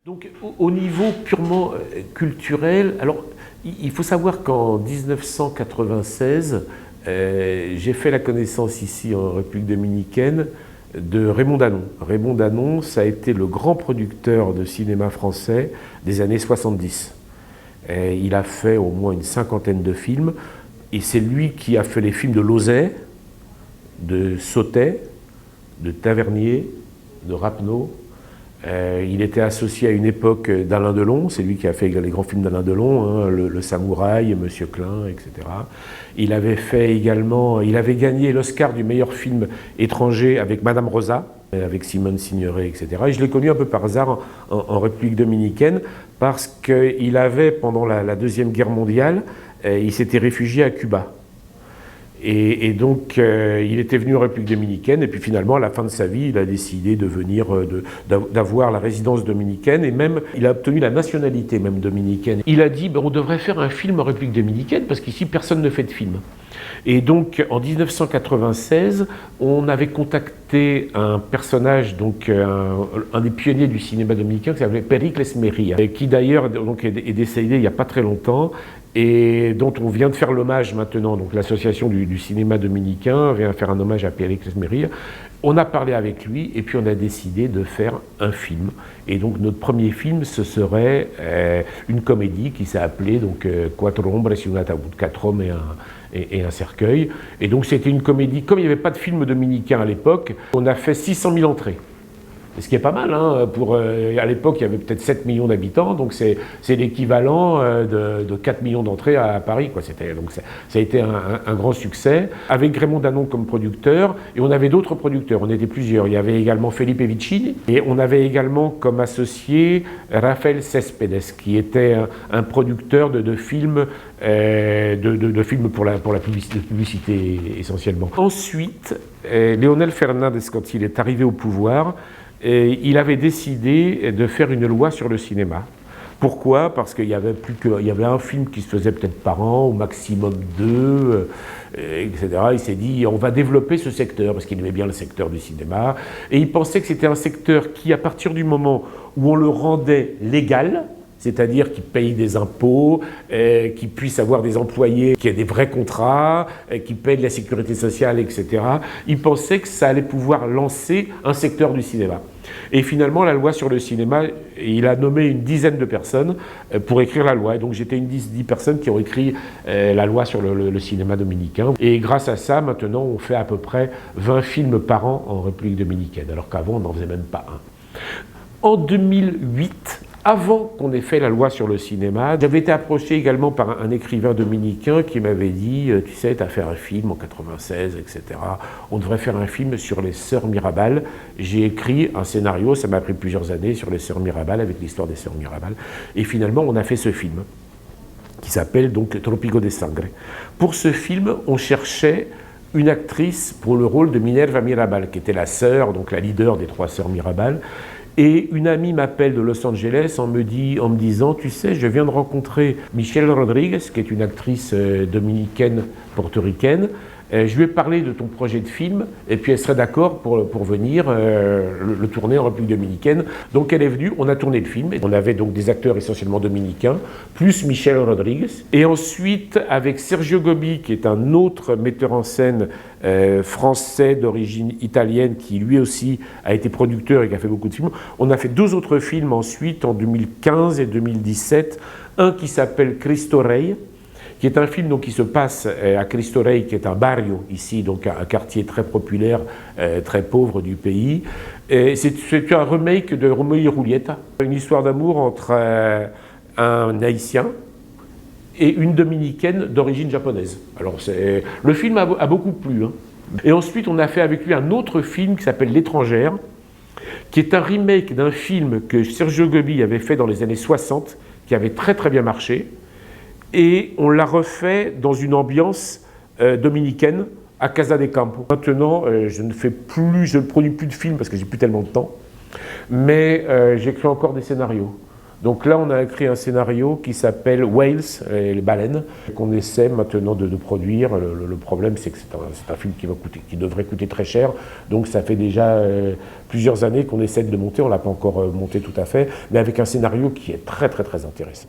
Donc au niveau purement culturel, alors il faut savoir qu'en 1996, j'ai fait la connaissance ici en République dominicaine de Raymond Danon. Raymond Danon, ça a été le grand producteur de cinéma français des années 70. Il a fait au moins une cinquantaine de films, et c'est lui qui a fait les films de Lauzet, de Sautet, de Tavernier, de Rappeneau. Il était associé à une époque d'Alain Delon, c'est lui qui a fait les grands films d'Alain Delon, hein, le Samouraï, Monsieur Klein, etc. Il avait fait également, il avait gagné l'Oscar du meilleur film étranger avec Madame Rosa, avec Simone Signoret, etc. Et je l'ai connu un peu par hasard en République dominicaine, parce qu'il avait, pendant la Deuxième Guerre mondiale, il s'était réfugié à Cuba. Et donc, il était venu en République dominicaine, et puis finalement, à la fin de sa vie, il a décidé de venir, d'avoir la résidence dominicaine, et même, il a obtenu la nationalité même dominicaine. Il a dit, on devrait faire un film en République dominicaine, parce qu'ici, personne ne fait de film. Et donc, en 1996, on avait contacté un personnage, donc un des pionniers du cinéma dominicain, qui s'appelait Péricles Meria, qui d'ailleurs est décédé il n'y a pas très longtemps, et dont on vient de faire l'hommage maintenant. Donc l'association du cinéma dominicain vient faire un hommage à Péricles Meria. On a parlé avec lui, et puis on a décidé de faire un film. Et donc notre premier film, ce serait une comédie qui s'est appelée donc Cuatro hombres y un ataúd, 4 hommes et un cercueil. Et donc c'était une comédie, comme il n'y avait pas de film dominicain à l'époque, on a fait 600 000 entrées. Ce qui est pas mal, hein, à l'époque il y avait peut-être 7 millions d'habitants, donc c'est l'équivalent de 4 millions d'entrées à Paris, quoi. Donc ça a été un grand succès, avec Raymond Danon comme producteur, et on avait d'autres producteurs, on était plusieurs. Il y avait également Felipe Vicini, et on avait également comme associé Rafael Céspedes, qui était un producteur de films, de films pour la publicité essentiellement. Ensuite, Leonel Fernández, quand il est arrivé au pouvoir, il avait décidé de faire une loi sur le cinéma. Pourquoi ? Parce qu'il y avait un film qui se faisait peut-être par an, au maximum 2, etc. Il s'est dit, on va développer ce secteur, parce qu'il aimait bien le secteur du cinéma. Et il pensait que c'était un secteur qui, à partir du moment où on le rendait légal, c'est-à-dire qu'il paye des impôts, qu'il puisse avoir des employés, qu'il y ait des vrais contrats, qu'il paye de la sécurité sociale, etc. Il pensait que ça allait pouvoir lancer un secteur du cinéma. Et finalement, la loi sur le cinéma, il a nommé une dizaine de personnes pour écrire la loi. Et donc j'étais une 10 personnes qui ont écrit la loi sur le cinéma dominicain. Et grâce à ça, maintenant, on fait à peu près 20 films par an en République dominicaine, alors qu'avant, on n'en faisait même pas un. En 2008, avant qu'on ait fait la loi sur le cinéma, j'avais été approché également par un écrivain dominicain qui m'avait dit « Tu sais, tu as fait un film en 96, etc. On devrait faire un film sur les sœurs Mirabal. » J'ai écrit un scénario, ça m'a pris plusieurs années, sur les sœurs Mirabal, avec l'histoire des sœurs Mirabal. Et finalement, on a fait ce film, qui s'appelle donc Trópico de Sangre. Pour ce film, on cherchait une actrice pour le rôle de Minerva Mirabal, qui était la sœur, donc la leader des 3 sœurs Mirabal. Et une amie m'appelle de Los Angeles en me disant « Tu sais, je viens de rencontrer Michelle Rodriguez, qui est une actrice dominicaine portoricaine. Je lui ai parlé de ton projet de film, et puis elle serait d'accord pour venir le tourner en République dominicaine. » Donc elle est venue, on a tourné le film. On avait donc des acteurs essentiellement dominicains, plus Michelle Rodriguez. Et ensuite, avec Sergio Gobi, qui est un autre metteur en scène français d'origine italienne, qui lui aussi a été producteur et qui a fait beaucoup de films, on a fait 2 autres films ensuite, en 2015 et 2017. Un qui s'appelle Cristo Rey, qui est un film donc, qui se passe à Cristo Rey, qui est un barrio ici, donc un quartier très populaire, très pauvre du pays. C'est un remake de Roméo et Julieta, une histoire d'amour entre un Haïtien et une Dominicaine d'origine japonaise. Alors le film a beaucoup plu. Hein. Et ensuite, on a fait avec lui un autre film qui s'appelle L'Étrangère, qui est un remake d'un film que Sergio Gobi avait fait dans les années 60, qui avait très très bien marché. Et on l'a refait dans une ambiance dominicaine à Casa de Campo. Maintenant, je ne produis plus de films parce que j'ai plus tellement de temps, mais j'écris encore des scénarios. Donc là, on a écrit un scénario qui s'appelle Whales, les baleines, qu'on essaie maintenant de produire. Le problème, c'est que c'est un film qui devrait coûter très cher. Donc ça fait déjà plusieurs années qu'on essaie de le monter. On ne l'a pas encore monté tout à fait, mais avec un scénario qui est très très très intéressant.